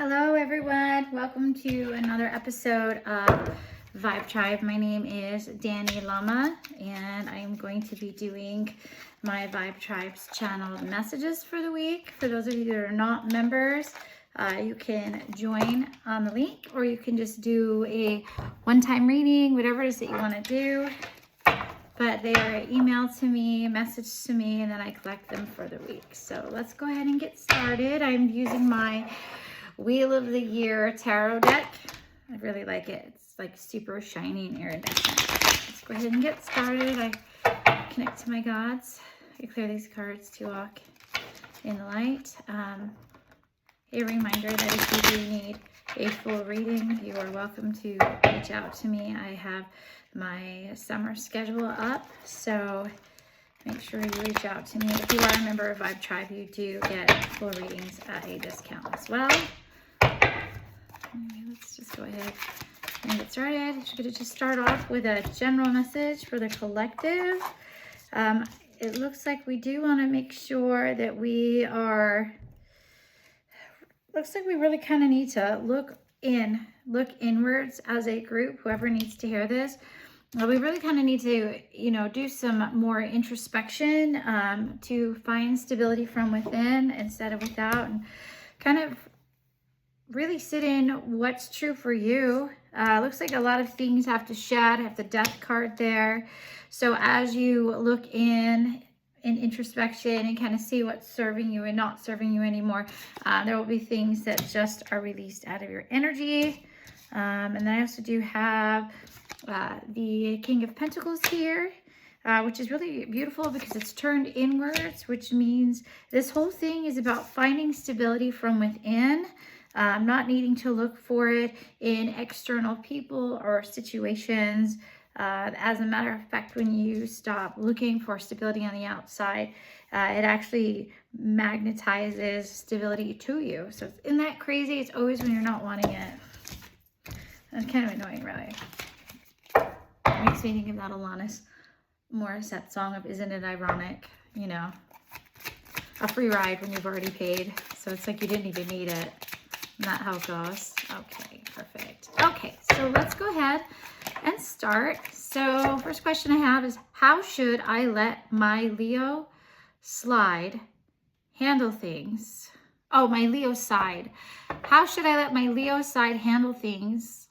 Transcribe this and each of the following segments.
Hello everyone, welcome to another episode of Vibe Tribe. My name is Danny Lama and I'm going to be doing my Vibe Tribe's channel messages for the week. For those of you that are not members, you can join on the link, or you can just do a one-time reading, whatever it is that you want to do. But they are emailed to me, messaged to me, and then I collect them for the week. So let's go ahead and get started. I'm using my Wheel of the Year tarot deck. I really like it. It's like super shiny and iridescent. Let's go ahead and get started. I connect to my gods. I clear these cards to walk in the light. A reminder that if you do need a full reading, you are welcome to reach out to me. I have my summer schedule up, so make sure you reach out to me. If you are a member of Vibe Tribe, you do get full readings at a discount as well. Anyway, let's just go ahead and get started. I'm going to just start off with a general message for the collective. It looks like we do want to make sure that we are, looks like we really kind of need to look inwards as a group, whoever needs to hear this. We really kind of need to, do some more introspection to find stability from within instead of without, and kind of really sit in what's true for you. Looks like a lot of things have to shed. I have the Death card there. So as you look in introspection and kind of see what's serving you and not serving you anymore, there will be things that just are released out of your energy. And then I also do have the King of Pentacles here, which is really beautiful because it's turned inwards, which means this whole thing is about finding stability from within, not needing to look for it in external people or situations. As a matter of fact, when you stop looking for stability on the outside, it actually magnetizes stability to you. So isn't that crazy? It's always when you're not wanting it. It's kind of annoying, really. It makes me think of that Alanis Morissette song of "Isn't It Ironic?" A free ride when you've already paid. So it's like you didn't even need it. Not how it goes. Okay, perfect. Okay, so let's go ahead and start. So first question I have is, how should I let my Leo slide handle things? Oh, my Leo side. How should I let my Leo side handle things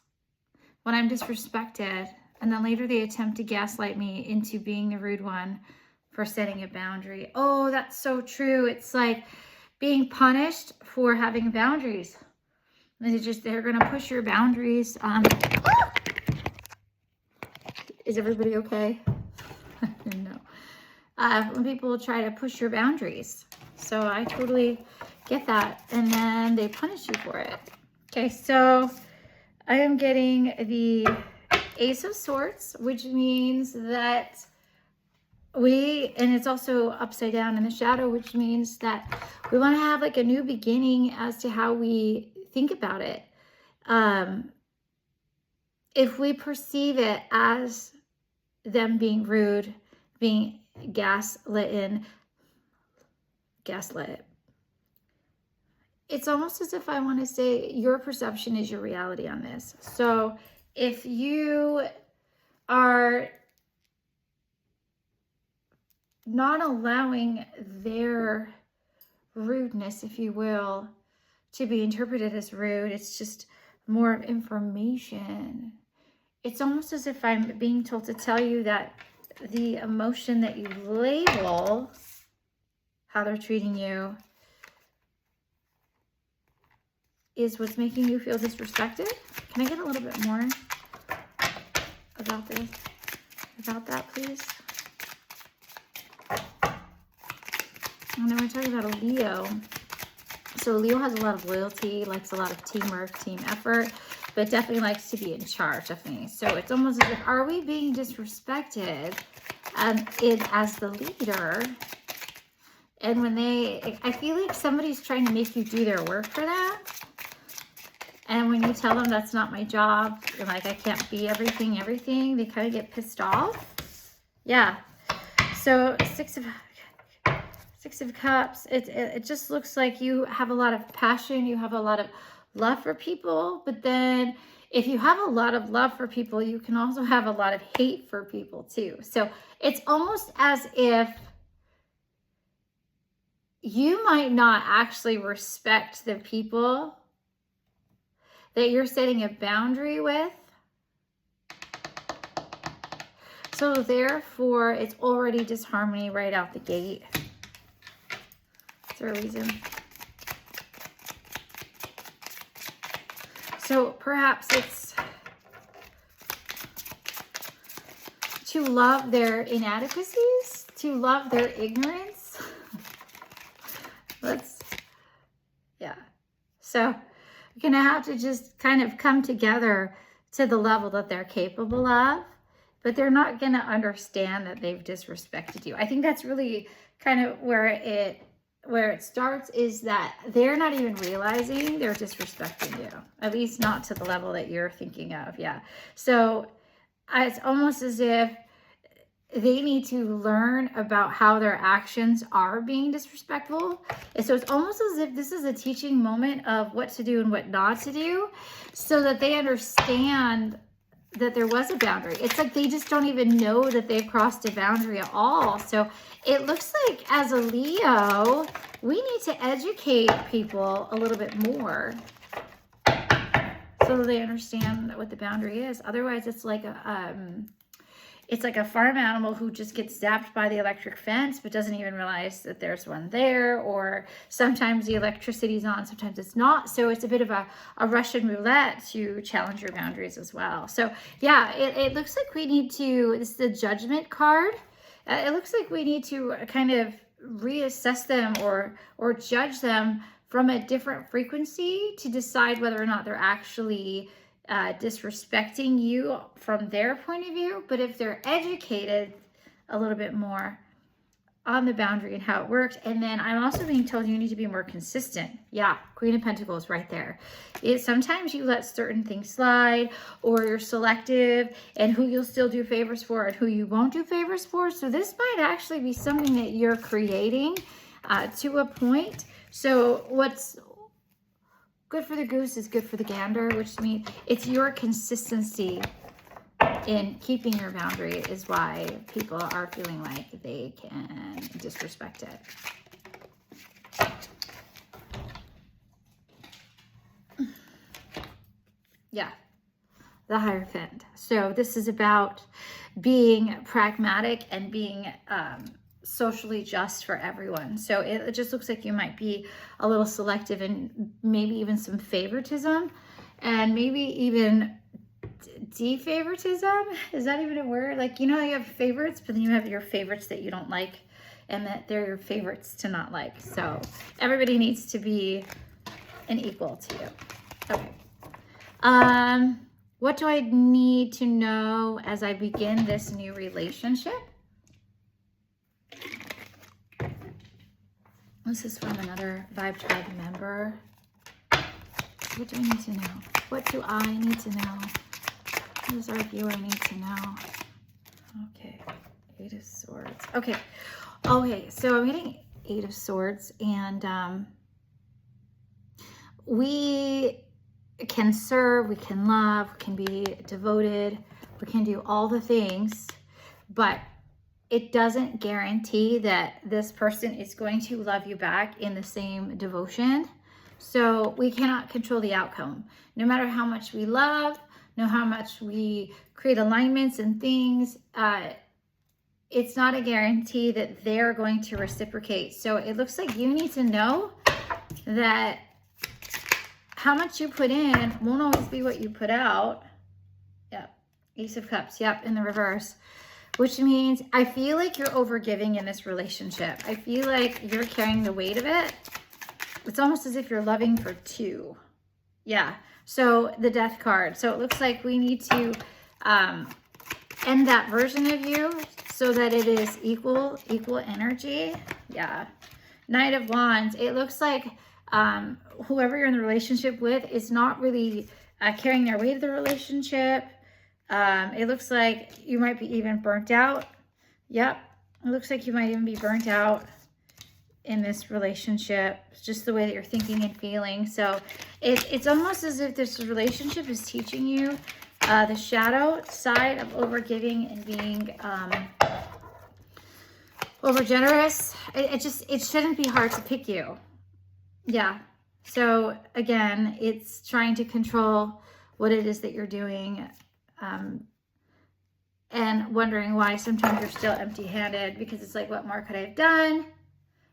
when I'm disrespected, and then later they attempt to gaslight me into being the rude one for setting a boundary? Oh, that's so true. It's like being punished for having boundaries. They're going to push your boundaries. Is everybody okay? No. When people try to push your boundaries. So I totally get that. And then they punish you for it. Okay, so I am getting the Ace of Swords, which means that and it's also upside down in the shadow, which means that we want to have like a new beginning as to how we think about it. If we perceive it as them being rude, being gaslit, it's almost as if I want to say your perception is your reality on this. So if you are not allowing their rudeness, if you will, to be interpreted as rude, it's just more information. It's almost as if I'm being told to tell you that the emotion that you label how they're treating you is what's making you feel disrespected. Can I get a little bit more about that, please? And then we're talking about a Leo. So Leo has a lot of loyalty, likes a lot of teamwork, team effort, but definitely likes to be in charge of things. So it's almost as if, are we being disrespected as the leader? And when I feel like somebody's trying to make you do their work for them. And when you tell them that's not my job, and like I can't be everything, they kind of get pissed off. Yeah. So Six of Cups, it just looks like you have a lot of passion, you have a lot of love for people, but then if you have a lot of love for people, you can also have a lot of hate for people too. So it's almost as if you might not actually respect the people that you're setting a boundary with. So therefore, it's already disharmony right out the gate. Is there a reason? So perhaps it's to love their inadequacies, to love their ignorance. So you're going to have to just kind of come together to the level that they're capable of, but they're not going to understand that they've disrespected you. I think that's really kind of where it starts, is that they're not even realizing they're disrespecting you, at least not to the level that you're thinking of. Yeah. So it's almost as if they need to learn about how their actions are being disrespectful. And so it's almost as if this is a teaching moment of what to do and what not to do, so that they understand that there was a boundary. It's like they just don't even know that they've crossed a boundary at all. So it looks like as a Leo, we need to educate people a little bit more so that they understand what the boundary is. Otherwise, it's like a farm animal who just gets zapped by the electric fence but doesn't even realize that there's one there, or sometimes the electricity's on, sometimes it's not. So it's a bit of a Russian roulette to challenge your boundaries as well. So yeah, it looks like we need to, this is the Judgment card. It looks like we need to kind of reassess them or judge them from a different frequency to decide whether or not they're actually disrespecting you from their point of view. But if they're educated a little bit more on the boundary and how it works. And then I'm also being told you need to be more consistent. Yeah, Queen of Pentacles right there. Sometimes you let certain things slide, or you're selective and who you'll still do favors for and who you won't do favors for. So this might actually be something that you're creating to a point. So what's good for the goose is good for the gander, which means it's your consistency in keeping your boundary is why people are feeling like they can disrespect it. Yeah, the Hierophant. So this is about being pragmatic and being socially just for everyone. So it just looks like you might be a little selective and maybe even some favoritism, and maybe even defavoritism. Is that even a word? Like, you know, you have favorites, but then you have your favorites that you don't like, and that they're your favorites to not like. So everybody needs to be an equal to you. Okay. What do I need to know as I begin this new relationship? This is from another Vibe Tribe member. What do I need to know? What do I need to know? What does our viewer need to know? Okay, 8 of Swords. Okay, so I'm getting 8 of Swords, and we can serve, we can love, we can be devoted, we can do all the things, but it doesn't guarantee that this person is going to love you back in the same devotion. So we cannot control the outcome. No matter how much we love, no how much we create alignments and things, it's not a guarantee that they're going to reciprocate. So it looks like you need to know that how much you put in won't always be what you put out. Yep, Ace of Cups, yep, in the reverse. Which means I feel like you're overgiving in this relationship. I feel like you're carrying the weight of it. It's almost as if you're loving for two. Yeah, so the Death card. So it looks like we need to end that version of you so that it is equal energy. Yeah, Knight of Wands. It looks like whoever you're in the relationship with is not really carrying their weight of the relationship. It looks like you might be even burnt out. Yep. It looks like you might even be burnt out in this relationship, just the way that you're thinking and feeling. So it's almost as if this relationship is teaching you the shadow side of overgiving and being over generous. It shouldn't be hard to pick you. Yeah. So again, it's trying to control what it is that you're doing, and wondering why sometimes you're still empty-handed, because it's like, what more could I have done?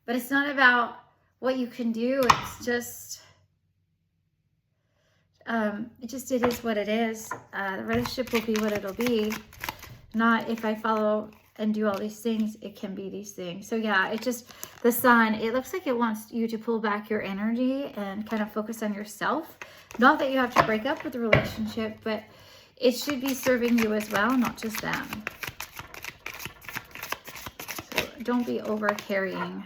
But it's not about what you can do. It's just, it is what it is. The relationship will be what it'll be. Not if I follow and do all these things, it can be these things. So yeah, it just, the sun, it looks like it wants you to pull back your energy and kind of focus on yourself. Not that you have to break up with the relationship, but it should be serving you as well, not just them. So don't be over carrying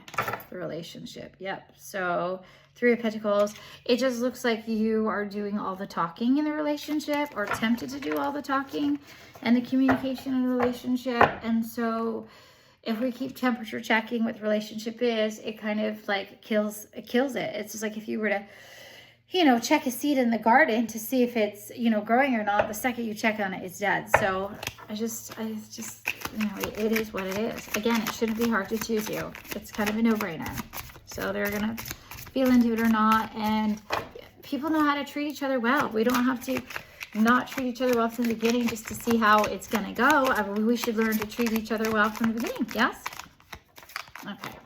the relationship. Yep. So Three of Pentacles, it just looks like you are doing all the talking in the relationship, or tempted to do all the talking and the communication in the relationship. And so if we keep temperature checking what the relationship is, it kind of like kills it. It's just like if you were to, you know, check a seed in the garden to see if it's, you know, growing or not, the second you check on it, it's dead. So I just, you know, it is what it is. Again, it shouldn't be hard to choose you. It's kind of a no-brainer. So they're going to feel into it or not. And people know how to treat each other well. We don't have to not treat each other well from the beginning just to see how it's going to go. I mean, we should learn to treat each other well from the beginning. Yes? Okay.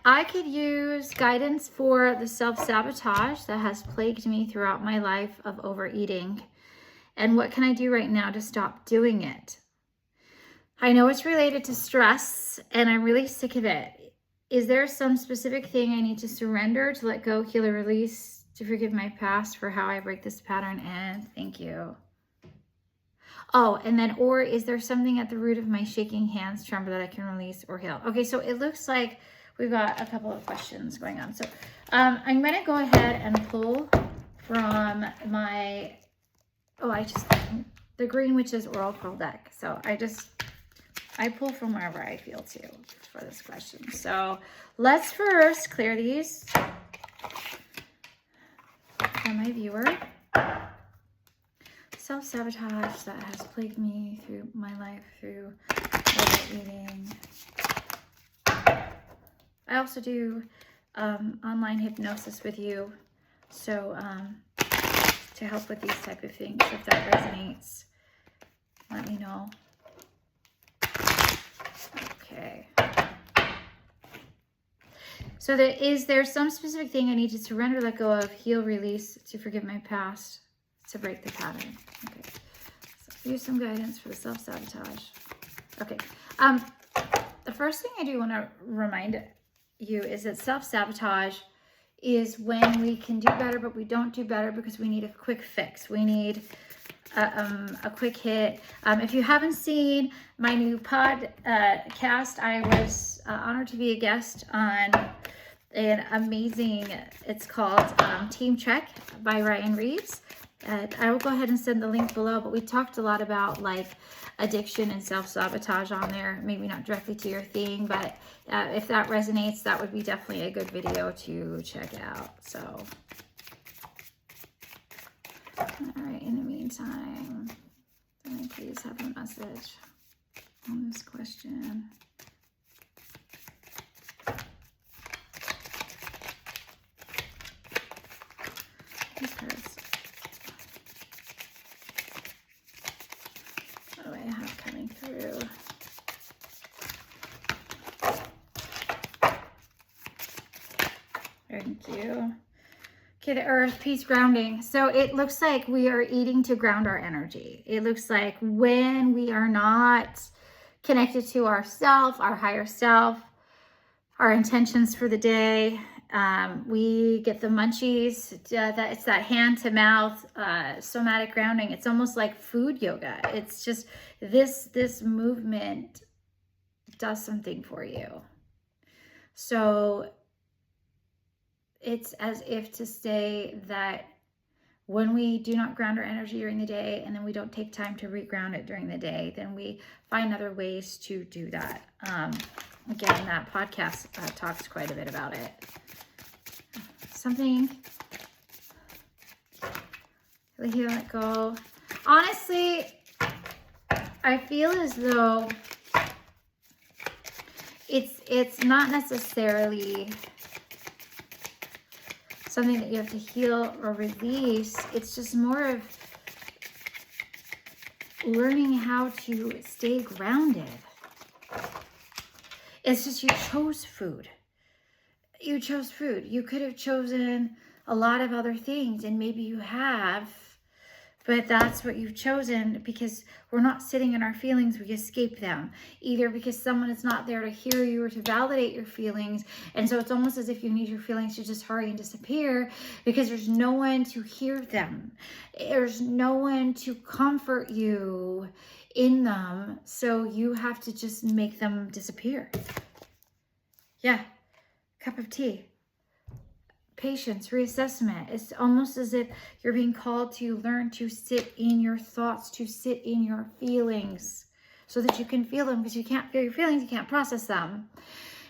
I could use guidance for the self-sabotage that has plagued me throughout my life of overeating. And what can I do right now to stop doing it? I know it's related to stress, and I'm really sick of it. Is there some specific thing I need to surrender, to let go, heal, or release, to forgive my past for how I break this pattern? And thank you. Oh, and then, or is there something at the root of my shaking hands tremor that I can release or heal? Okay, so it looks like we've got a couple of questions going on. So I'm going to go ahead and pull from my, the Green Witch's Oracle deck. So I pull from wherever I feel to for this question. So let's first clear these for my viewer. Self-sabotage that has plagued me through my life through overeating. I also do online hypnosis with you, so to help with these type of things. If that resonates, let me know. Okay. So is there some specific thing I need to surrender, let go of, heal, release, to forgive my past, to break the pattern? Okay. So use some guidance for the self-sabotage. Okay. The first thing I do want to remind you is that self-sabotage is when we can do better, but we don't do better because we need a quick fix. We need a quick hit. If you haven't seen my new podcast, I was honored to be a guest on an amazing, it's called Team Trek by Ryan Reeves. I will go ahead and send the link below, but we talked a lot about like addiction and self-sabotage on there. Maybe not directly to your thing, but if that resonates, that would be definitely a good video to check out. So, all right, in the meantime, can I please have a message on this question? Because what do I have coming through? Thank you. Okay, the earth, peace, grounding. So it looks like we are eating to ground our energy. It looks like when we are not connected to ourself, our higher self, our intentions for the day, we get the munchies. It's that hand to mouth, somatic grounding. It's almost like food yoga. It's just this movement does something for you. So it's as if to say that when we do not ground our energy during the day, and then we don't take time to reground it during the day, then we find other ways to do that. Again, that podcast talks quite a bit about it. Something, let it go. Honestly, I feel as though it's not necessarily something that you have to heal or release. It's just more of learning how to stay grounded. It's just you chose food. You chose food. You could have chosen a lot of other things, and maybe you have, but that's what you've chosen because we're not sitting in our feelings. We escape them, either because someone is not there to hear you or to validate your feelings. And so it's almost as if you need your feelings to just hurry and disappear because there's no one to hear them. There's no one to comfort you in them. So you have to just make them disappear. Yeah. Cup of tea. Patience, reassessment. It's almost as if you're being called to learn to sit in your thoughts, to sit in your feelings so that you can feel them, because you can't feel your feelings, you can't process them,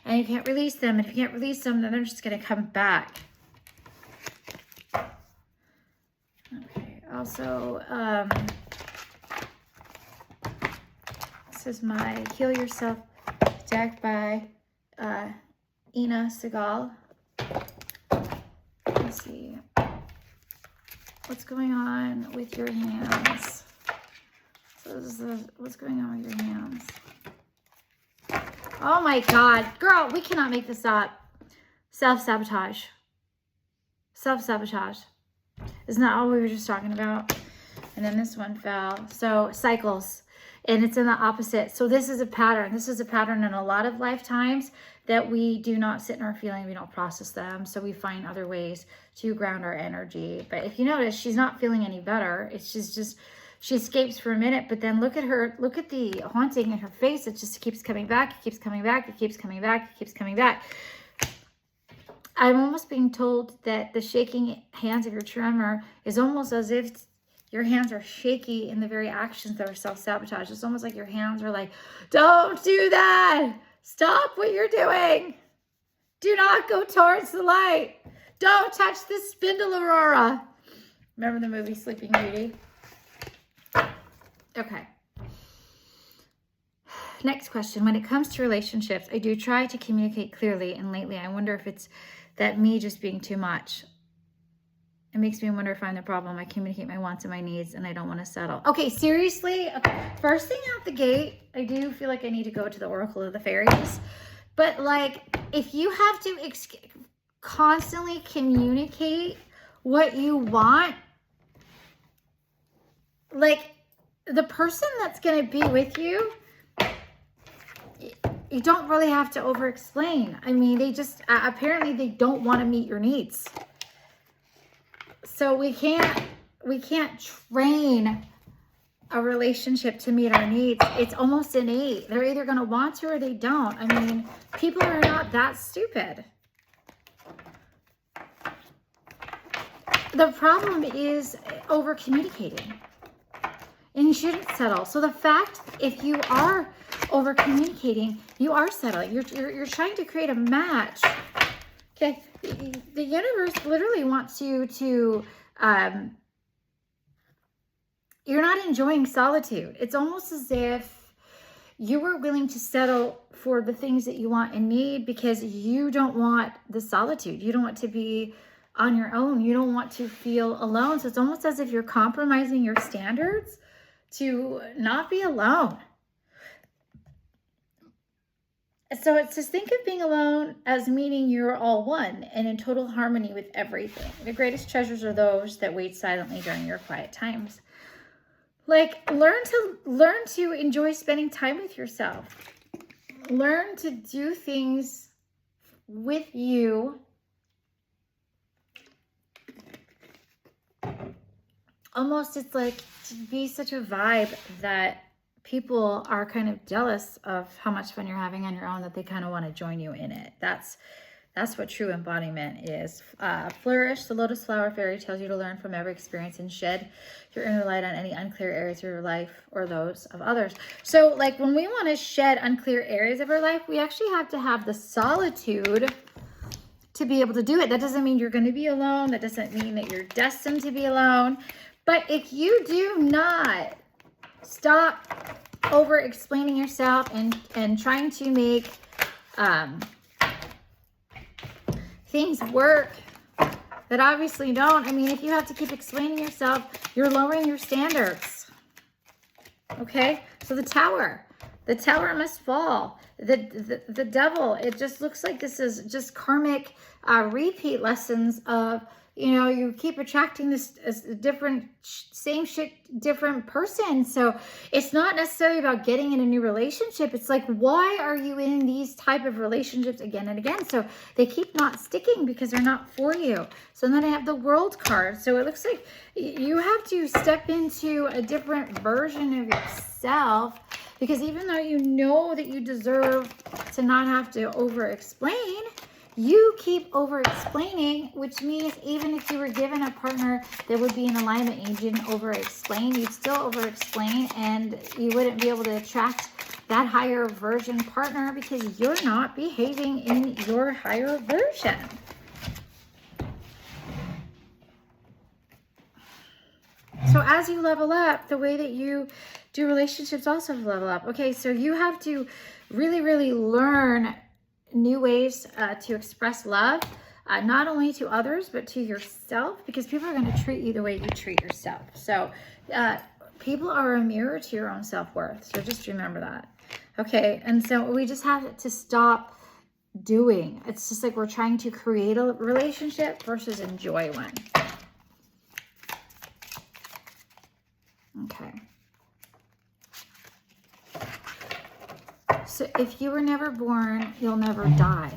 and you can't release them. And if you can't release them, then they're just going to come back. Okay, also, this is my Heal Yourself deck by Ina Segal. Let's see. What's going on with your hands? So this is what's going on with your hands. Oh my God. Girl, we cannot make this up. Self-sabotage. Self-sabotage. Isn't that all we were just talking about? And then this one fell. So cycles. And it's in the opposite. So this is a pattern. This is a pattern in a lot of lifetimes that we do not sit in our feelings. We don't process them. So we find other ways to ground our energy. But if you notice, she's not feeling any better. It's just she escapes for a minute, but then look at her, look at the haunting in her face. It just keeps coming back. It keeps coming back. It keeps coming back. It keeps coming back. I'm almost being told that the shaking hands of your tremor is almost as if your hands are shaky in the very actions that are self-sabotage. It's almost like your hands are like, don't do that. Stop what you're doing. Do not go towards the light. Don't touch the spindle, Aurora. Remember the movie Sleeping Beauty? Okay. Next question. When it comes to relationships, I do try to communicate clearly, and lately I wonder if it's that me just being too much. It makes me wonder if I'm the problem. I communicate my wants and my needs, and I don't want to settle. Okay, seriously? Okay. First thing out the gate, I do feel like I need to go to the Oracle of the Fairies. But, like, if you have to constantly communicate what you want, like, the person that's going to be with you, you don't really have to over-explain. I mean, they just, apparently they don't want to meet your needs. So we can't train a relationship to meet our needs. It's almost innate. They're either going to want to or they don't. I mean, people are not that stupid. The problem is over communicating, and you shouldn't settle. So the fact, if you are over communicating, you are settling. You're trying to create a match. Okay, the universe literally wants you to, you're not enjoying solitude. It's almost as if you were willing to settle for the things that you want and need because you don't want the solitude. You don't want to be on your own. You don't want to feel alone. So it's almost as if you're compromising your standards to not be alone. So it's just, think of being alone as meaning you're all one and in total harmony with everything. The greatest treasures are those that wait silently during your quiet times. Like, learn to enjoy spending time with yourself. Learn to do things with you. Almost, it's like to be such a vibe that people are kind of jealous of how much fun you're having on your own, that they kind of want to join you in it. That's That's what true embodiment is. Flourish. The Lotus Flower Fairy tells you to learn from every experience and shed your inner light on any unclear areas of your life or those of others. So like when we want to shed unclear areas of our life, we actually have to have the solitude to be able to do it. That doesn't mean you're going to be alone. That doesn't mean that you're destined to be alone. But if you do not stop over explaining yourself and trying to make things work that obviously don't. I mean, if you have to keep explaining yourself, you're lowering your standards. Okay? So the tower must fall. The devil, it just looks like this is just karmic repeat lessons of, you know, you keep attracting this different, same shit, different person. So it's not necessarily about getting in a new relationship. It's like, why are you in these type of relationships again and again? So they keep not sticking because they're not for you. So then I have the World card. So it looks like you have to step into a different version of yourself, because even though you know that you deserve to not have to over-explain, you keep over-explaining, which means even if you were given a partner that would be in alignment and you didn't over-explain, you'd still over-explain, and you wouldn't be able to attract that higher version partner because you're not behaving in your higher version. So as you level up, the way that you do relationships also level up. Okay, so you have to really, really learn new ways to express love, not only to others, but to yourself, because people are going to treat you the way you treat yourself. So people are a mirror to your own self-worth. So just remember that. Okay, and so we just have to stop doing. It's just like we're trying to create a relationship versus enjoy one. Okay. So if you were never born, you'll never die.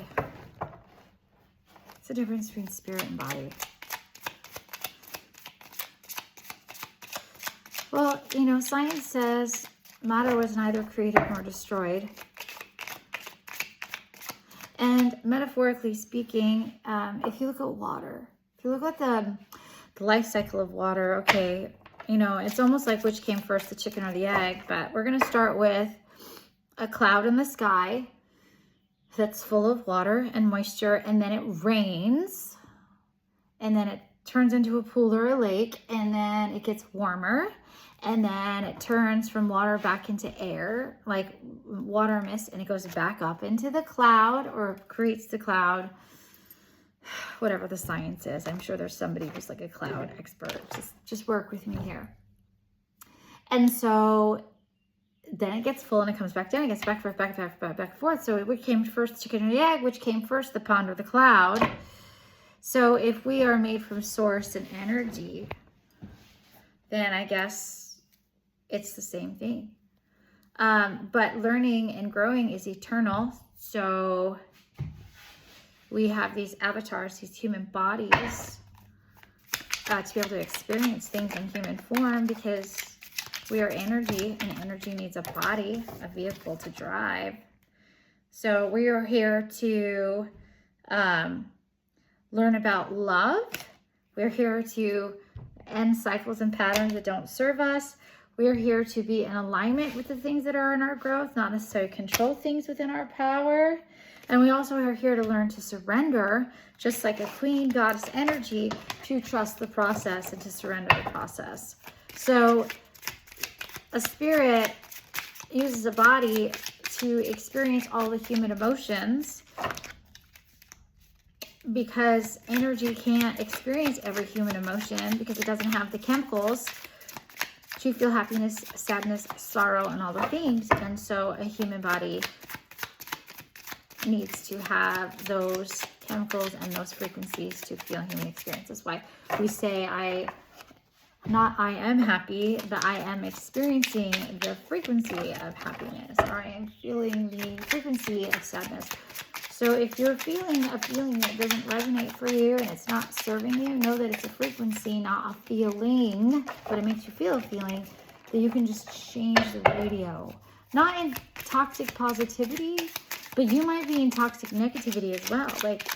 It's the difference between spirit and body. Well, you know, science says matter was neither created nor destroyed. And metaphorically speaking, if you look at water, if you look at the life cycle of water, okay, you know, it's almost like which came first, the chicken or the egg, but we're going to start with a cloud in the sky that's full of water and moisture, and then it rains, and then it turns into a pool or a lake, and then it gets warmer, and then it turns from water back into air, like water mist, and it goes back up into the cloud, or creates the cloud, whatever the science is. I'm sure there's somebody who's like a cloud expert. Just work with me here. And so then it gets full and it comes back down. It gets back and forth. So which came first, the chicken or the egg? Which came first, the pond or the cloud? So if we are made from source and energy, then I guess it's the same thing. But learning and growing is eternal. So we have these avatars, these human bodies, to be able to experience things in human form, because we are energy, and energy needs a body, a vehicle to drive. So we are here to learn about love. We're here to end cycles and patterns that don't serve us. We're here to be in alignment with the things that are in our growth, not necessarily control things within our power. And we also are here to learn to surrender, just like a queen goddess energy, to trust the process and to surrender the process. So a spirit uses a body to experience all the human emotions, because energy can't experience every human emotion because it doesn't have the chemicals to feel happiness, sadness, sorrow, and all the things. And so a human body needs to have those chemicals and those frequencies to feel human experience. That's why we say I am happy, but I am experiencing the frequency of happiness, or I am feeling the frequency of sadness. So if you're feeling a feeling that doesn't resonate for you and it's not serving you, know that it's a frequency, not a feeling, but it makes you feel a feeling, that you can just change the radio. Not in toxic positivity, but you might be in toxic negativity as well. Like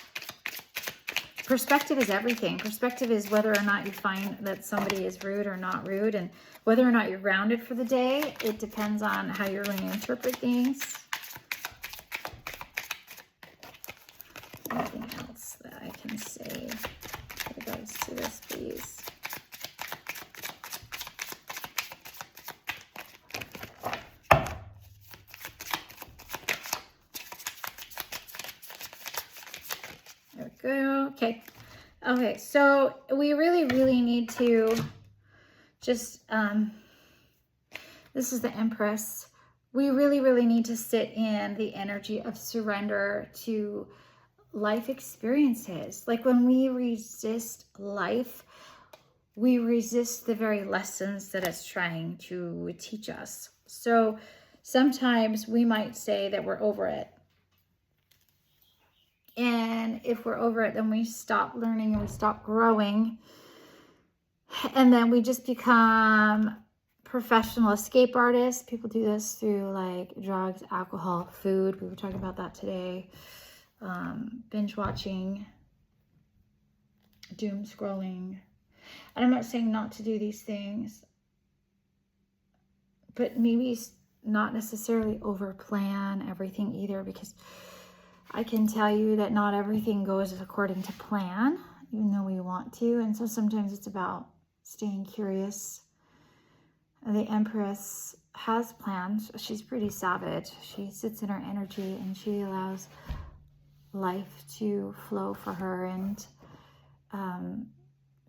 perspective is everything. Perspective is whether or not you find that somebody is rude or not rude, and whether or not you're grounded for the day. It depends on how you're going to interpret things. Anything else that I can say with regards to this, please? There we go. Okay, so we really need to just, this is the Empress. We really need to sit in the energy of surrender to life experiences. Like when we resist life, we resist the very lessons that it's trying to teach us. So sometimes we might say that we're over it. And if we're over it, then we stop learning and we stop growing. And then we just become professional escape artists. People do this through like drugs, alcohol, food. We were talking about that today. Binge watching, doom scrolling. And I'm not saying not to do these things, but maybe not necessarily over plan everything either, because I can tell you that not everything goes according to plan, even though we want to. And so sometimes it's about staying curious. The Empress has plans. She's pretty savage. She sits in her energy and she allows life to flow for her and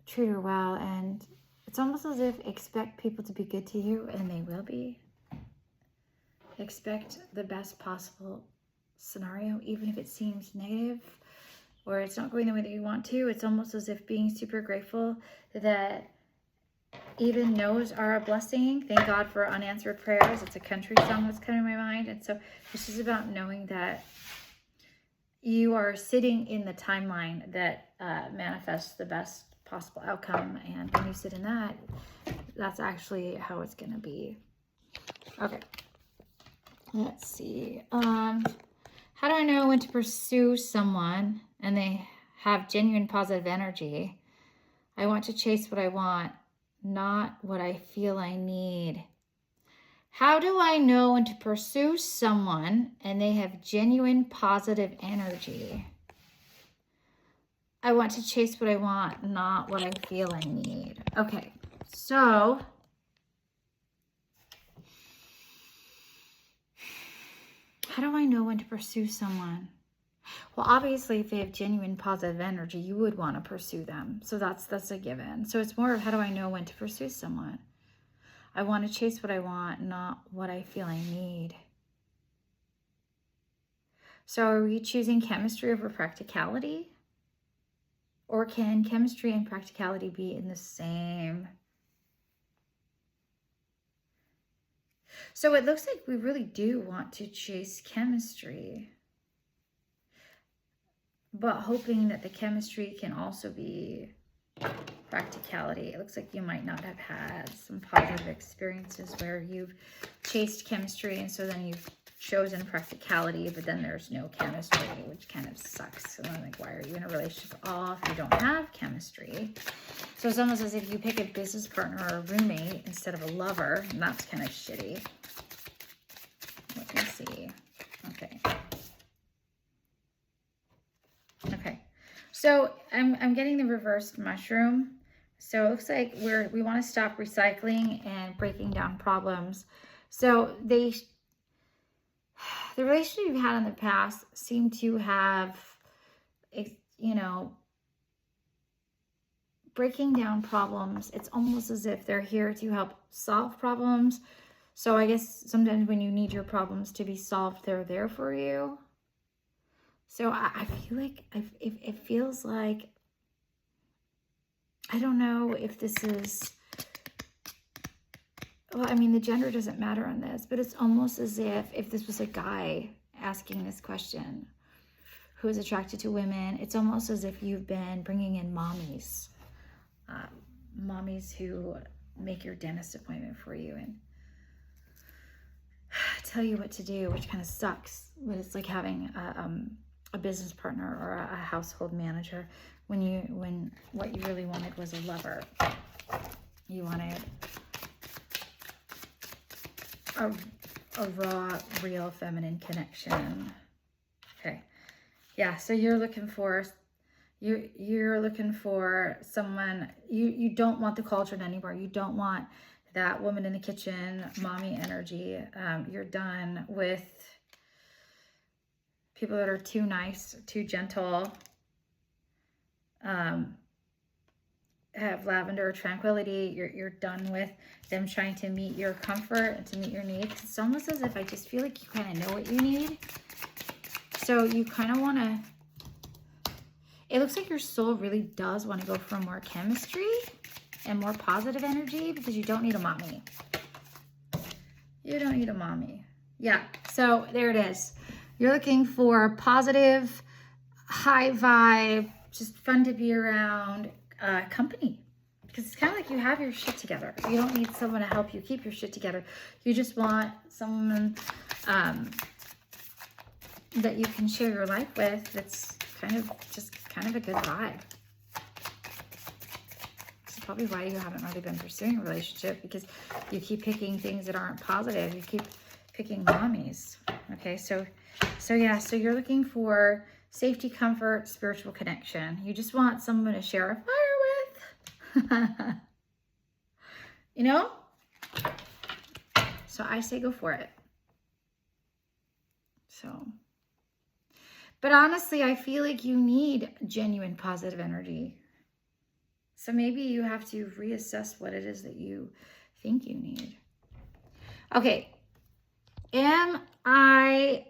treat her well. And it's almost as if expect people to be good to you, and they will be. Expect the best possible scenario, even if it seems negative or it's not going the way that you want to. It's almost as if being super grateful that even no's are a blessing. Thank God for unanswered prayers. It's a country song that's coming to my mind. And so it's just about knowing that you are sitting in the timeline that manifests the best possible outcome. And when you sit in that, that's actually how it's going to be. Okay. Let's see. How do I know when to pursue someone and they have genuine positive energy? I want to chase what I want, not what I feel I need. How do I know when to pursue someone and they have genuine positive energy? I want to chase what I want, not what I feel I need. Okay, so how do I know when to pursue someone? Well, obviously, if they have genuine positive energy, you would want to pursue them. So that's a given. So it's more of how do I know when to pursue someone? I want to chase what I want, not what I feel I need. So are we choosing chemistry over practicality? Or can chemistry and practicality be in the same? So it looks like we really do want to chase chemistry, but hoping that the chemistry can also be practicality. It looks like you might not have had some positive experiences where you've chased chemistry and so then you've chosen practicality, but then there's no chemistry, which kind of sucks. So I'm like, why are you in a relationship if you don't have chemistry? So it's almost as if you pick a business partner or a roommate instead of a lover, and that's kind of shitty. Let me see. Okay. So I'm getting the reversed mushroom. So it looks like we want to stop recycling and breaking down problems. So the relationship you've had in the past seem to have, breaking down problems. It's almost as if they're here to help solve problems. So I guess sometimes when you need your problems to be solved, they're there for you. So I feel like it feels like, I don't know if this is, well, I mean, the gender doesn't matter on this, but it's almost as if this was a guy asking this question who's attracted to women, it's almost as if you've been bringing in mommies who make your dentist appointment for you and tell you what to do, which kind of sucks, but it's like having a business partner or a household manager. when what you really wanted was a lover. You wanted a raw, real feminine connection. Okay. Yeah, so you're looking for someone, you don't want the cauldron anymore. You don't want that woman in the kitchen, mommy energy. You're done with people that are too nice, too gentle, have lavender tranquility. You're done with them trying to meet your comfort and to meet your needs. It's almost as if I just feel like you kind of know what you need. So you kind of want to, it looks like your soul really does want to go for more chemistry and more positive energy, because you don't need a mommy. You don't need a mommy. Yeah, so there it is. You're looking for positive, high vibe, just fun to be around company. Because it's kind of like you have your shit together. You don't need someone to help you keep your shit together. You just want someone that you can share your life with that's kind of a good vibe. This is probably why you haven't really been pursuing a relationship, because you keep picking things that aren't positive. You keep picking mommies. Okay, so yeah, so you're looking for safety, comfort, spiritual connection. You just want someone to share a fire with. You know? So I say go for it. So, but honestly, I feel like you need genuine positive energy. So maybe you have to reassess what it is that you think you need. Okay. Am I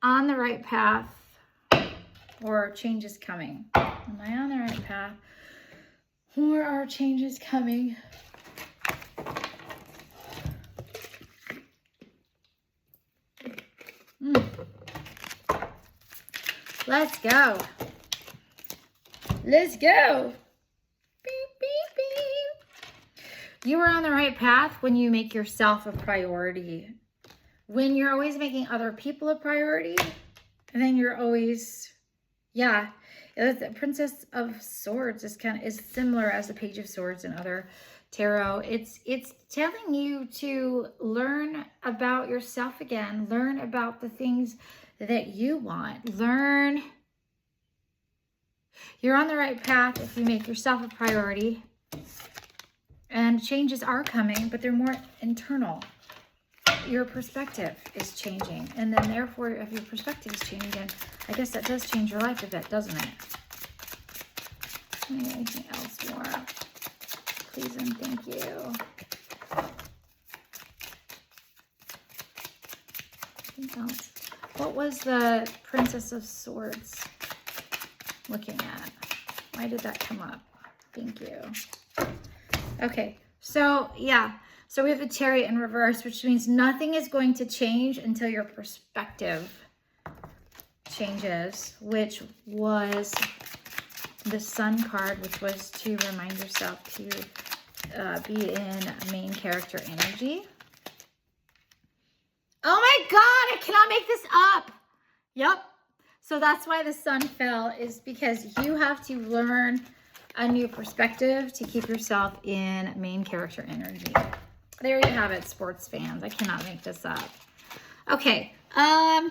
on the right path, or change is coming? Am I on the right path, or are changes coming? Let's go. Let's go. Beep, beep, beep. You are on the right path when you make yourself a priority. When you're always making other people a priority, and then you're always, yeah, the Princess of Swords is similar as the Page of Swords and other tarot. It's telling you to learn about yourself again, learn about the things that you want, you're on the right path if you make yourself a priority, and changes are coming, but they're more internal. Your perspective is changing, and then therefore if your perspective is changing, I guess that does change your life a bit, doesn't it? Anything else more? Please and thank you. Anything else? What was the Princess of Swords looking at? Why did that come up? Thank you. Okay, so yeah. So we have the Chariot in reverse, which means nothing is going to change until your perspective changes, which was the Sun card, which was to remind yourself to be in main character energy. Oh my God, I cannot make this up. Yep. So that's why the Sun fell, is because you have to learn a new perspective to keep yourself in main character energy. There you have it, sports fans. I cannot make this up. Okay. My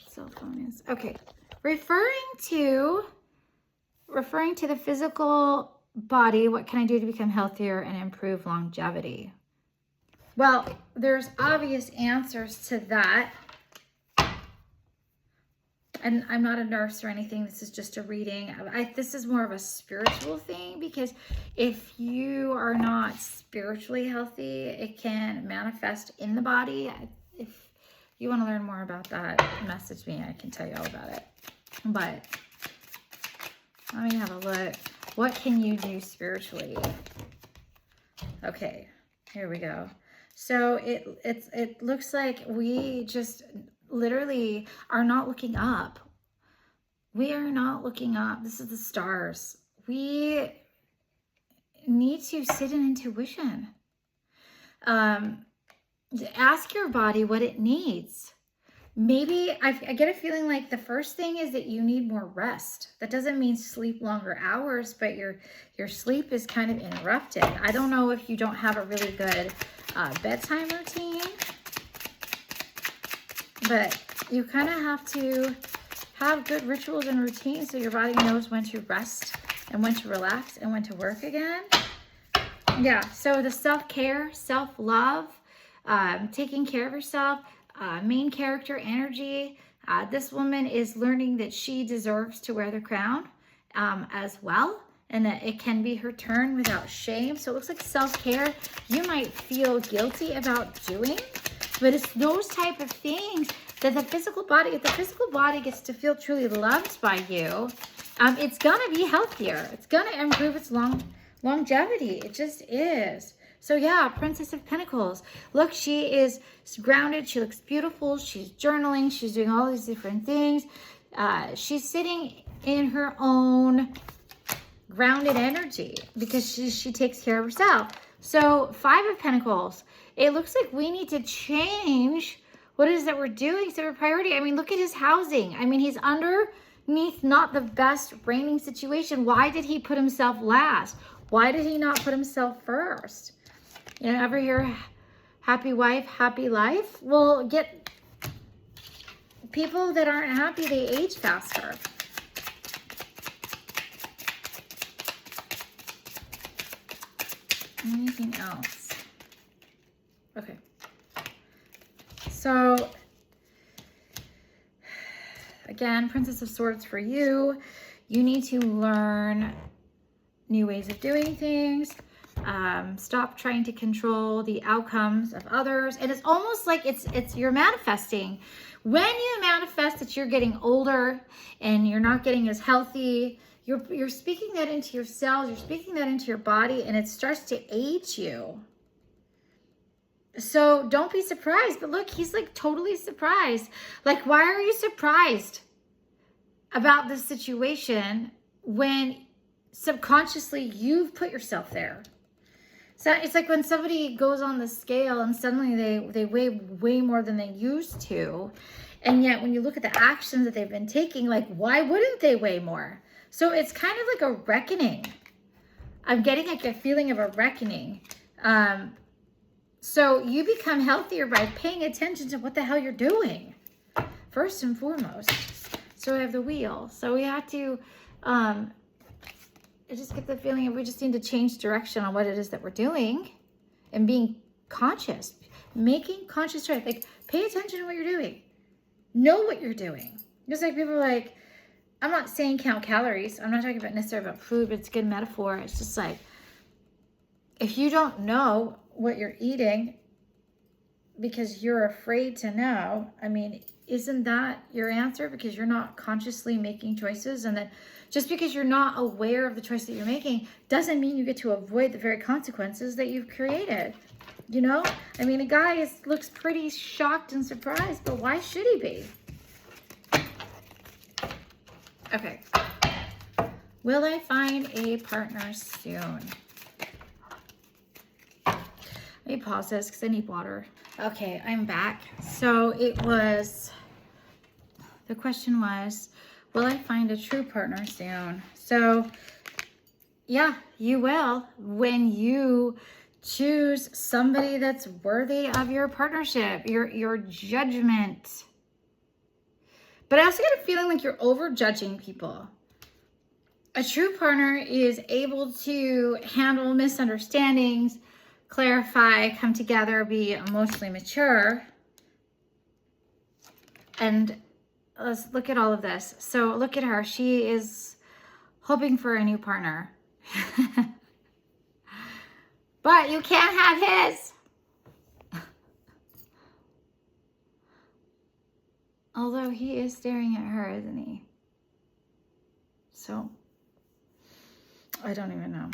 cell phone is okay. Referring to the physical body, what can I do to become healthier and improve longevity? Well, there's obvious answers to that. And I'm not a nurse or anything. This is just a reading. This is more of a spiritual thing, because if you are not spiritually healthy, it can manifest in the body. If you want to learn more about that, message me. I can tell you all about it. But let me have a look. What can you do spiritually? Okay, here we go. So it looks like we just literally are not looking up. We are not looking up. This is the stars. We need to sit in intuition. Ask your body what it needs. maybe I get a feeling like the first thing is that you need more rest. That doesn't mean sleep longer hours, but your sleep is kind of interrupted. I don't know if you don't have a really good bedtime routine, but you kind of have to have good rituals and routines so your body knows when to rest and when to relax and when to work again. Yeah, so the self-care, self-love, taking care of yourself, main character energy. This woman is learning that she deserves to wear the crown as well, and that it can be her turn without shame. So it looks like self-care you might feel guilty about doing, but it's those type of things that if the physical body gets to feel truly loved by you, it's gonna be healthier. It's gonna improve its longevity. It just is. So yeah, Princess of Pentacles. Look, she is grounded. She looks beautiful. She's journaling. She's doing all these different things. She's sitting in her own grounded energy because she takes care of herself. So 5 of Pentacles. It looks like we need to change what it is that we're doing. So our priority, I mean, look at his housing. I mean, he's underneath not the best reigning situation. Why did he put himself last? Why did he not put himself first? You know, ever hear happy wife, happy life? Well, get people that aren't happy, they age faster. Anything else? Okay. So, again, Princess of Swords for you. You need to learn new ways of doing things. Stop trying to control the outcomes of others. And it's almost like you're manifesting. When you manifest that you're getting older and you're not getting as healthy, you're speaking that into your cells, you're speaking that into your body, and it starts to age you. So don't be surprised. But look, he's like totally surprised. Like, why are you surprised about this situation when subconsciously you've put yourself there? So it's like when somebody goes on the scale and suddenly they weigh way more than they used to. And yet when you look at the actions that they've been taking, like, why wouldn't they weigh more? So it's kind of like a reckoning. I'm getting like a feeling of a reckoning. So you become healthier by paying attention to what the hell you're doing, first and foremost. So I have the wheel. So we have to, I just get the feeling of we just need to change direction on what it is that we're doing and being conscious, making conscious choice. Like, pay attention to what you're doing. Know what you're doing. Just like people are like, I'm not saying count calories. I'm not talking about necessarily about food, but it's a good metaphor. It's just like, if you don't know what you're eating because you're afraid to know, I mean, isn't that your answer? Because you're not consciously making choices, and then just because you're not aware of the choice that you're making doesn't mean you get to avoid the very consequences that you've created. You know, I mean, a guy looks pretty shocked and surprised, but why should he be? Okay. Will I find a partner soon? Let me pause this because I need water. Okay, I'm back. So the question was, will I find a true partner soon? So yeah, you will when you choose somebody that's worthy of your partnership, your judgment. But I also get a feeling like you're over judging people. A true partner is able to handle misunderstandings, clarify, come together, be emotionally mature. And let's look at all of this. So look at her. She is hoping for a new partner. But you can't have his. Although he is staring at her, isn't he? So, I don't even know.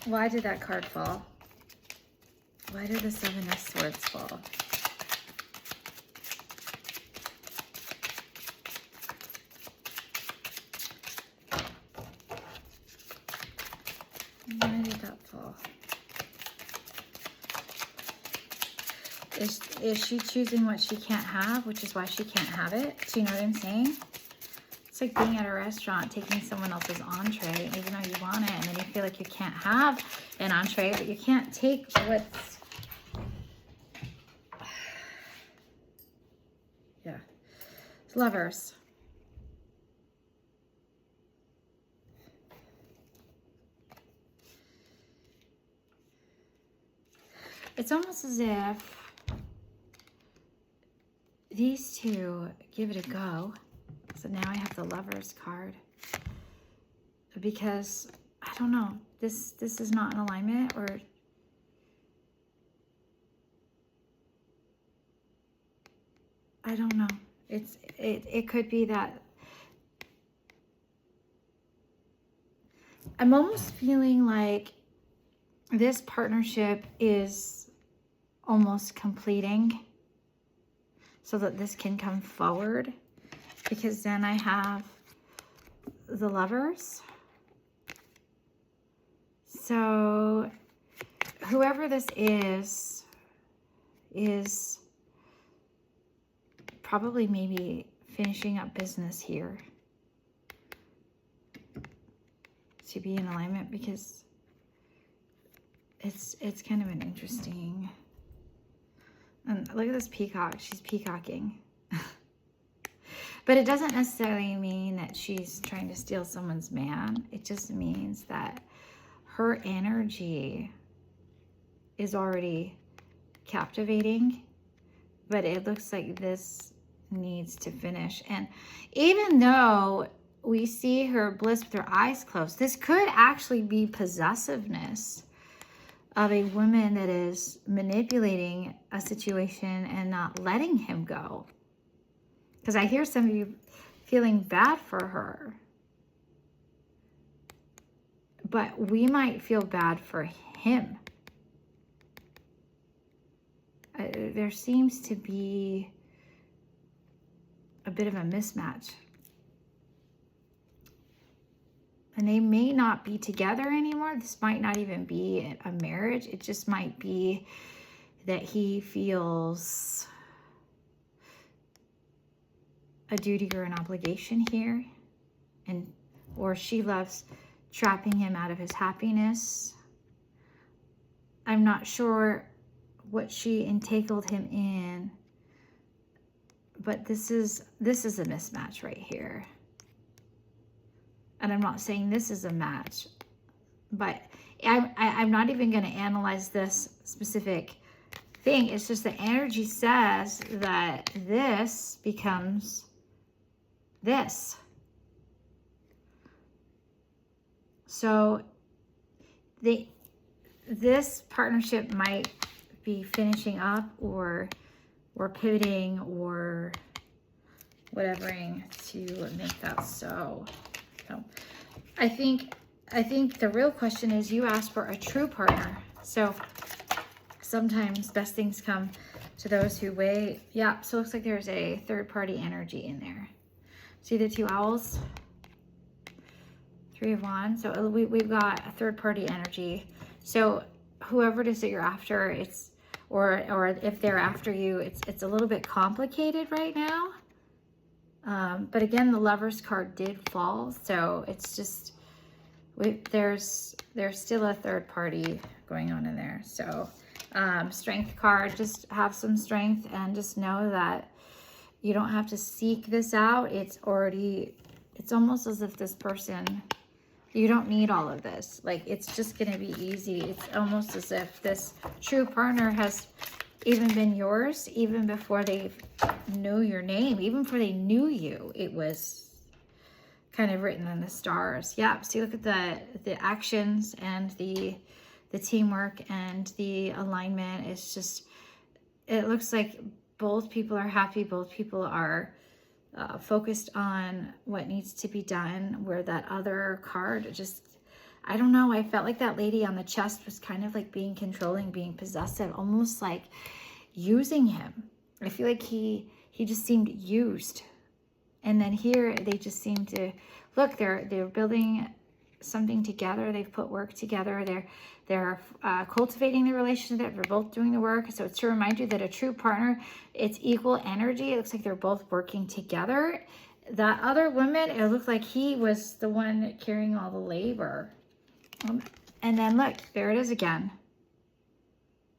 Why did that card fall? Why did the 7 of Swords fall? Why did that fall? Is she choosing what she can't have, which is why she can't have it? Do you know what I'm saying? It's like being at a restaurant, taking someone else's entree, even though you want it, and then you feel like you can't have an entree, but you can't take what's... Yeah. It's Lovers. It's almost as if these two give it a go. So now I have the Lovers card. Because, I don't know, this is not in alignment, or... I don't know. It could be that... I'm almost feeling like this partnership is almost completing so that this can come forward, because then I have the Lovers. So whoever this is probably maybe finishing up business here to be in alignment, because it's kind of an interesting... And look at this peacock. She's peacocking. But it doesn't necessarily mean that she's trying to steal someone's man. It just means that her energy is already captivating. But it looks like this needs to finish. And even though we see her bliss with her eyes closed, this could actually be possessiveness of a woman that is manipulating a situation and not letting him go. Because I hear some of you feeling bad for her. But we might feel bad for him. There seems to be a bit of a mismatch. And they may not be together anymore. This might not even be a marriage. It just might be that he feels a duty or an obligation here. Or she loves trapping him out of his happiness. I'm not sure what she entangled him in. But this is a mismatch right here. And I'm not saying this is a match, but I'm not even going to analyze this specific thing. It's just the energy says that this becomes this. So this partnership might be finishing up or pivoting or whatevering to make that so. So I think the real question is, you asked for a true partner. So sometimes best things come to those who wait. Yeah, so it looks like there's a third party energy in there. See the two owls? Three of Wands. So we've got a third party energy. So whoever it is that you're after, it's or if they're after you, it's a little bit complicated right now. But again, the Lovers card did fall, so it's just there's still a third party going on in there. So Strength card, just have some strength and just know that you don't have to seek this out. It's almost as if this person, you don't need all of this. Like, it's just going to be easy. It's almost as if this true partner has even been yours, even before they knew your name, even before they knew you. It was kind of written in the stars. Yeah, see, look at the actions and the teamwork and the alignment. It's just, it looks like both people are happy. Both people are focused on what needs to be done, where that other card just, I don't know, I felt like that lady on the chest was kind of like being controlling, being possessive, almost like using him. I feel like he just seemed used. And then here they just seem to, look, they're building something together. They've put work together. They're cultivating the relationship. They're both doing the work. So it's to remind you that a true partner, it's equal energy. It looks like they're both working together. That other woman, it looked like he was the one carrying all the labor. And then look, there it is again.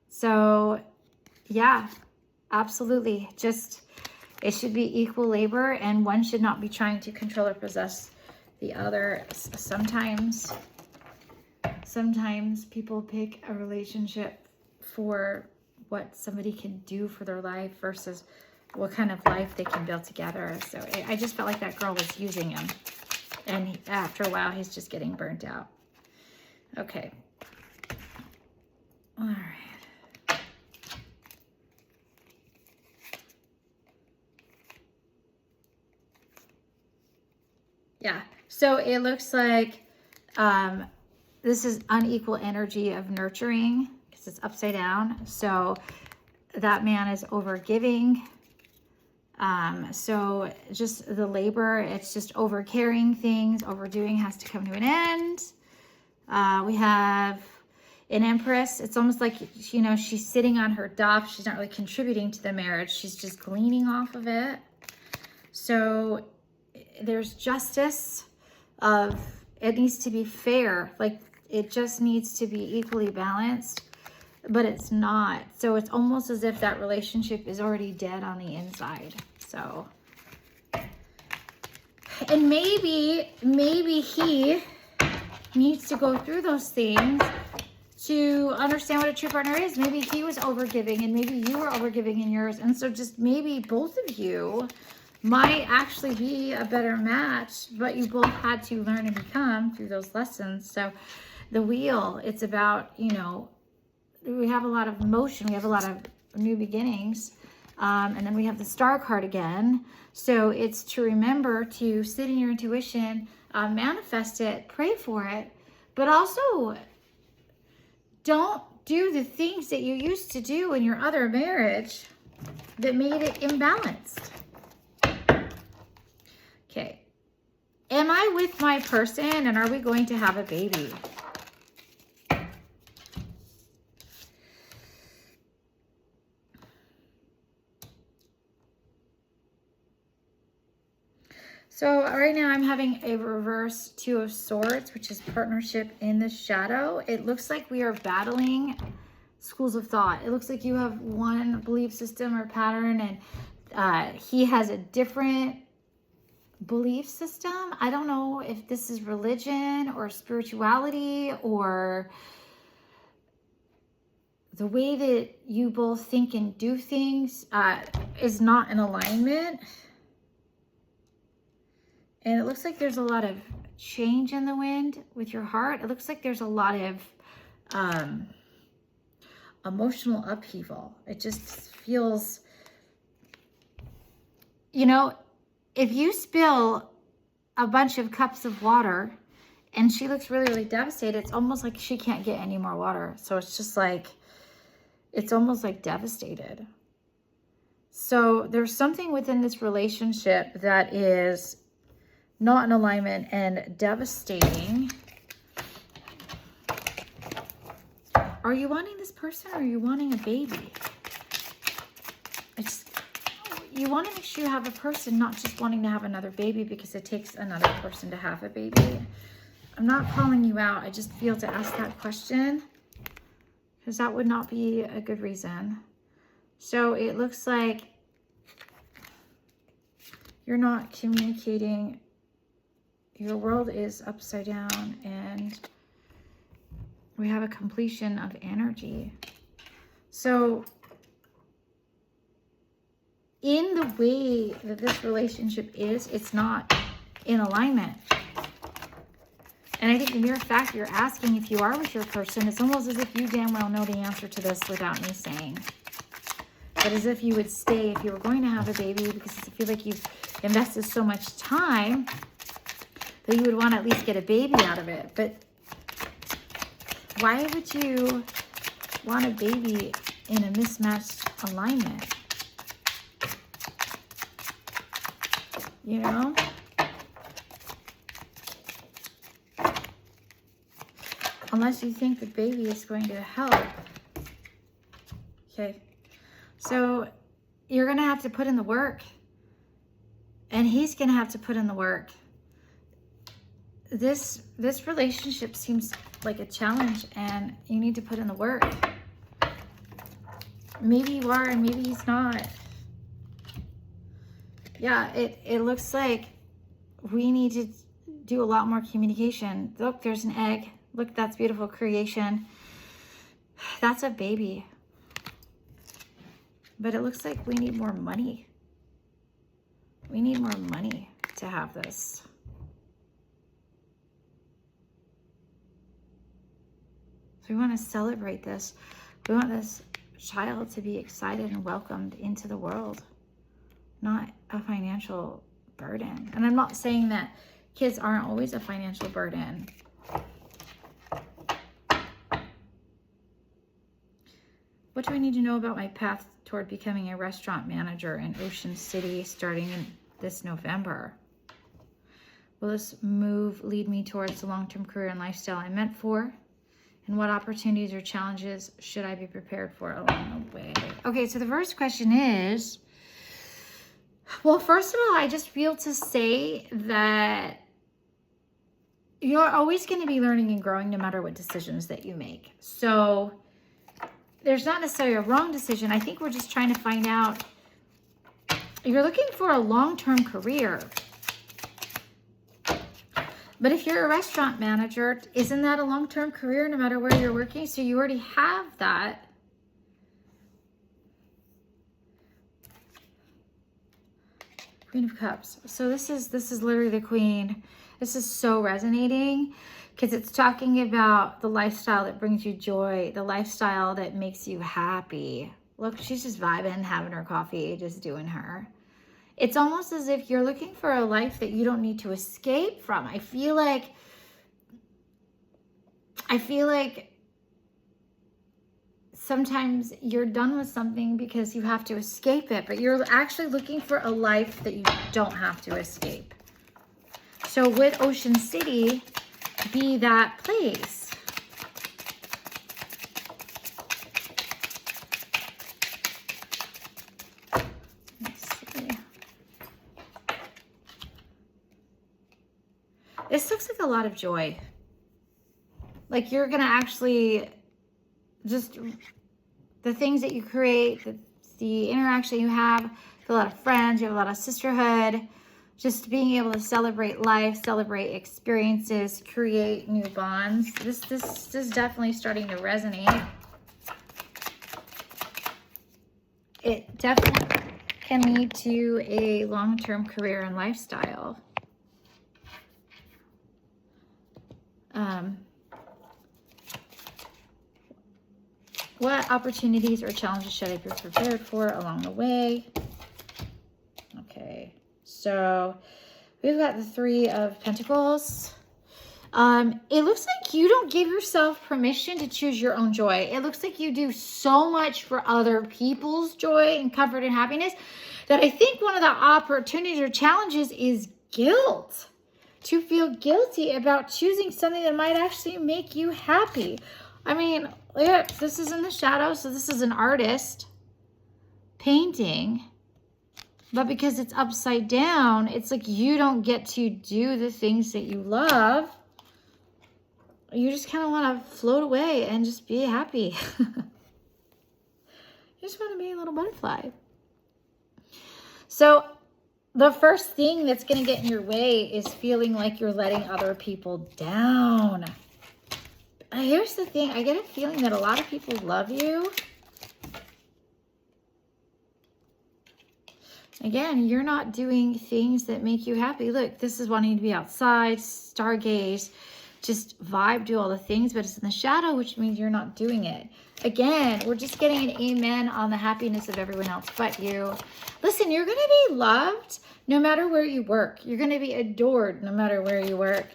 So yeah, absolutely. Just, it should be equal labor, and one should not be trying to control or possess the other. Sometimes people pick a relationship for what somebody can do for their life versus what kind of life they can build together. So I just felt like that girl was using him. And after a while, he's just getting burnt out. Okay. All right. Yeah. So it looks like this is unequal energy of nurturing because it's upside down. So that man is over giving. So just the labor, it's just over carrying things, overdoing has to come to an end. We have an Empress. It's almost like, you know, she's sitting on her duff. She's not really contributing to the marriage. She's just gleaning off of it. So there's justice of, it needs to be fair. Like it just needs to be equally balanced, but it's not. So it's almost as if that relationship is already dead on the inside. So, and maybe he needs to go through those things to understand what a true partner is. Maybe he was overgiving and maybe you were overgiving in yours. And so just maybe both of you might actually be a better match, but you both had to learn and become through those lessons. So the wheel, it's about, you know, we have a lot of motion. We have a lot of new beginnings. And then we have the Star card again. So it's to remember to sit in your intuition, manifest it, pray for it, but also don't do the things that you used to do in your other marriage that made it imbalanced. Okay. Am I with my person and are we going to have a baby? So right now I'm having a reverse Two of Swords, which is partnership in the shadow. It looks like we are battling schools of thought. It looks like you have one belief system or pattern and he has a different belief system. I don't know if this is religion or spirituality or the way that you both think and do things is not in alignment. And it looks like there's a lot of change in the wind with your heart. It looks like there's a lot of emotional upheaval. It just feels, you know, if you spill a bunch of cups of water and she looks really, really devastated, it's almost like she can't get any more water. So it's just like, it's almost like devastated. So there's something within this relationship that is not in alignment and devastating. Are you wanting this person or are you wanting a baby? You want to make sure you have a person, not just wanting to have another baby because it takes another person to have a baby. I'm not calling you out. I just feel to ask that question because that would not be a good reason. So it looks like you're not communicating. Your world is upside down and we have a completion of energy. So in the way that this relationship is, it's not in alignment. And I think the mere fact you're asking if you are with your person, it's almost as if you damn well know the answer to this without me saying. But as if you would stay if you were going to have a baby because I feel like you've invested so much time that you would want to at least get a baby out of it. But why would you want a baby in a mismatched alignment? You know? unless you think the baby is going to help. Okay, so you're going to have to put in the work, and he's going to have to put in the work. This relationship seems like a challenge, and you need to put in the work. Maybe you are, and maybe he's not. Yeah, it looks like we need to do a lot more communication. Look, there's an egg. Look, that's beautiful creation. That's a baby. But it looks like we need more money. We need more money to have this. So we want to celebrate this. We want this child to be excited and welcomed into the world, not a financial burden. And I'm not saying that kids aren't always a financial burden. What do I need to know about my path toward becoming a restaurant manager in Ocean City starting in this November? Will this move lead me towards the long-term career and lifestyle I'm meant for? And what opportunities or challenges should I be prepared for along the way? Okay, so the first question is, well, first of all, I just feel to say that you're always going to be learning and growing no matter what decisions that you make. So there's not necessarily a wrong decision. I think we're just trying to find out, you're looking for a long-term career. But if you're a restaurant manager, isn't that a long-term career no matter where you're working? So you already have that. Queen of Cups. So this is literally the Queen. This is so resonating because it's talking about the lifestyle that brings you joy, the lifestyle that makes you happy. Look, she's just vibing, having her coffee, just doing her. It's almost as if you're looking for a life that you don't need to escape from. I feel like sometimes you're done with something because you have to escape it, but you're actually looking for a life that you don't have to escape. So would Ocean City be that place? This looks like a lot of joy. Like you're going to actually just, the things that you create, the interaction you have, a lot of friends, you have a lot of sisterhood, just being able to celebrate life, celebrate experiences, create new bonds. This is definitely starting to resonate. It definitely can lead to a long-term career and lifestyle. What opportunities or challenges should I be prepared for along the way? Okay, so we've got the Three of Pentacles. It looks like you don't give yourself permission to choose your own joy. It looks like you do so much for other people's joy and comfort and happiness that I think one of the opportunities or challenges is guilt. To feel guilty about choosing something that might actually make you happy. I mean, look, this is in the shadow, so this is an artist painting. But because it's upside down, it's like you don't get to do the things that you love. You just kind of want to float away and just be happy. You just want to be a little butterfly. So the first thing that's going to get in your way is feeling like you're letting other people down. Here's the thing. I get a feeling that a lot of people love you. Again, you're not doing things that make you happy. Look, this is wanting to be outside, stargaze, just vibe, do all the things, but it's in the shadow, which means you're not doing it. Again, we're just getting an amen on the happiness of everyone else but you. Listen, you're going to be loved no matter where you work. You're going to be adored no matter where you work.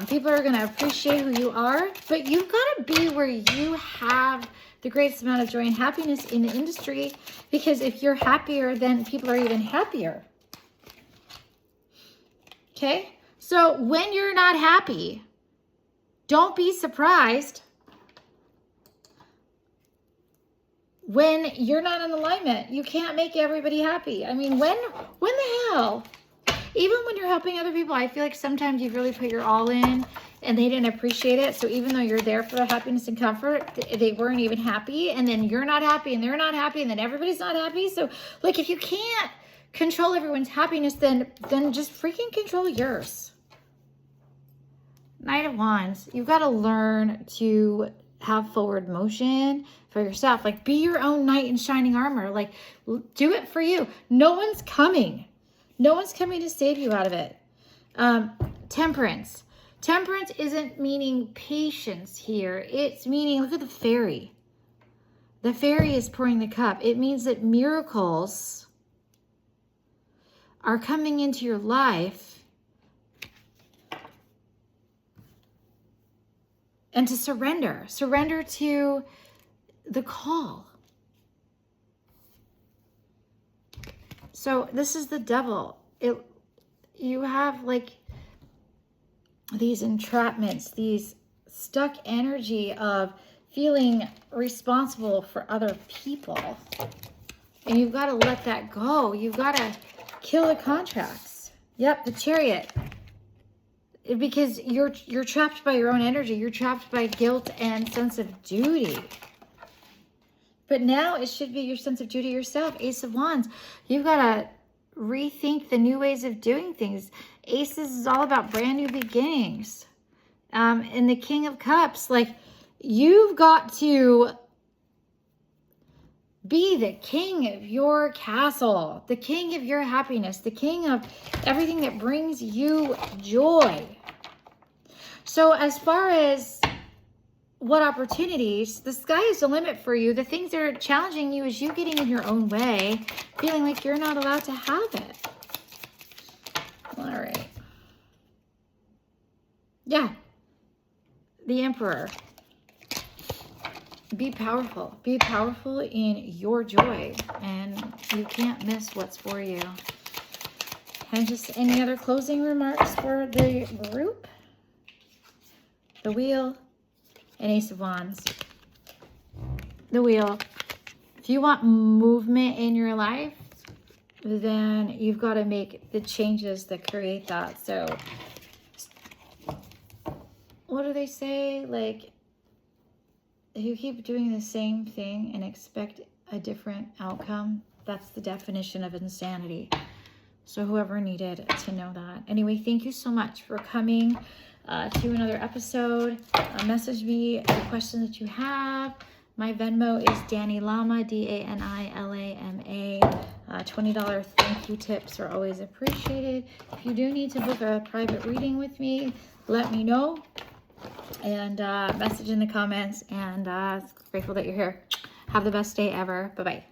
People are going to appreciate who you are, but you've got to be where you have the greatest amount of joy and happiness in the industry, because if you're happier, then people are even happier. Okay? So when you're not happy, don't be surprised when you're not in alignment. You can't make everybody happy. I mean, when the hell? Even when you're helping other people, I feel like sometimes you've really put your all in and they didn't appreciate it. So even though you're there for their happiness and comfort, they weren't even happy. And then you're not happy and they're not happy and then everybody's not happy. So like, if you can't control everyone's happiness, then just freaking control yours. Knight of Wands, you've got to learn to have forward motion for yourself. Like, be your own knight in shining armor. Like, do it for you. No one's coming. No one's coming to save you out of it. Temperance. Temperance isn't meaning patience here. It's meaning, look at the fairy. The fairy is pouring the cup. It means that miracles are coming into your life, and to surrender. Surrender to the call. So this is the devil. You have like these entrapments, these stuck energy of feeling responsible for other people. And you've got to let that go. You've got to kill the contracts. Yep, the Chariot. Because you're trapped by your own energy. You're trapped by guilt and sense of duty. But now it should be your sense of duty yourself. Ace of Wands. You've got to rethink the new ways of doing things. Aces is all about brand new beginnings. And the King of Cups, like, you've got to be the king of your castle, the king of your happiness, the king of everything that brings you joy. So as far as what opportunities, the sky is the limit for you. The things that are challenging you is you getting in your own way, feeling like you're not allowed to have it. All right. Yeah. The Emperor. Be powerful. Be powerful in your joy, and you can't miss what's for you. And just any other closing remarks for the group? The Wheel and Ace of Wands. The Wheel. If you want movement in your life, then you've got to make the changes that create that. So what do they say? Like, if you keep doing the same thing and expect a different outcome, that's the definition of insanity. So whoever needed to know that. Anyway, thank you so much for coming to another episode. Message me the questions that you have. My Venmo is Dani Lama, DANILAMA. $20 thank you tips are always appreciated. If you do need to book a private reading with me, let me know. And message in the comments. And grateful that you're here. Have the best day ever. Bye-bye.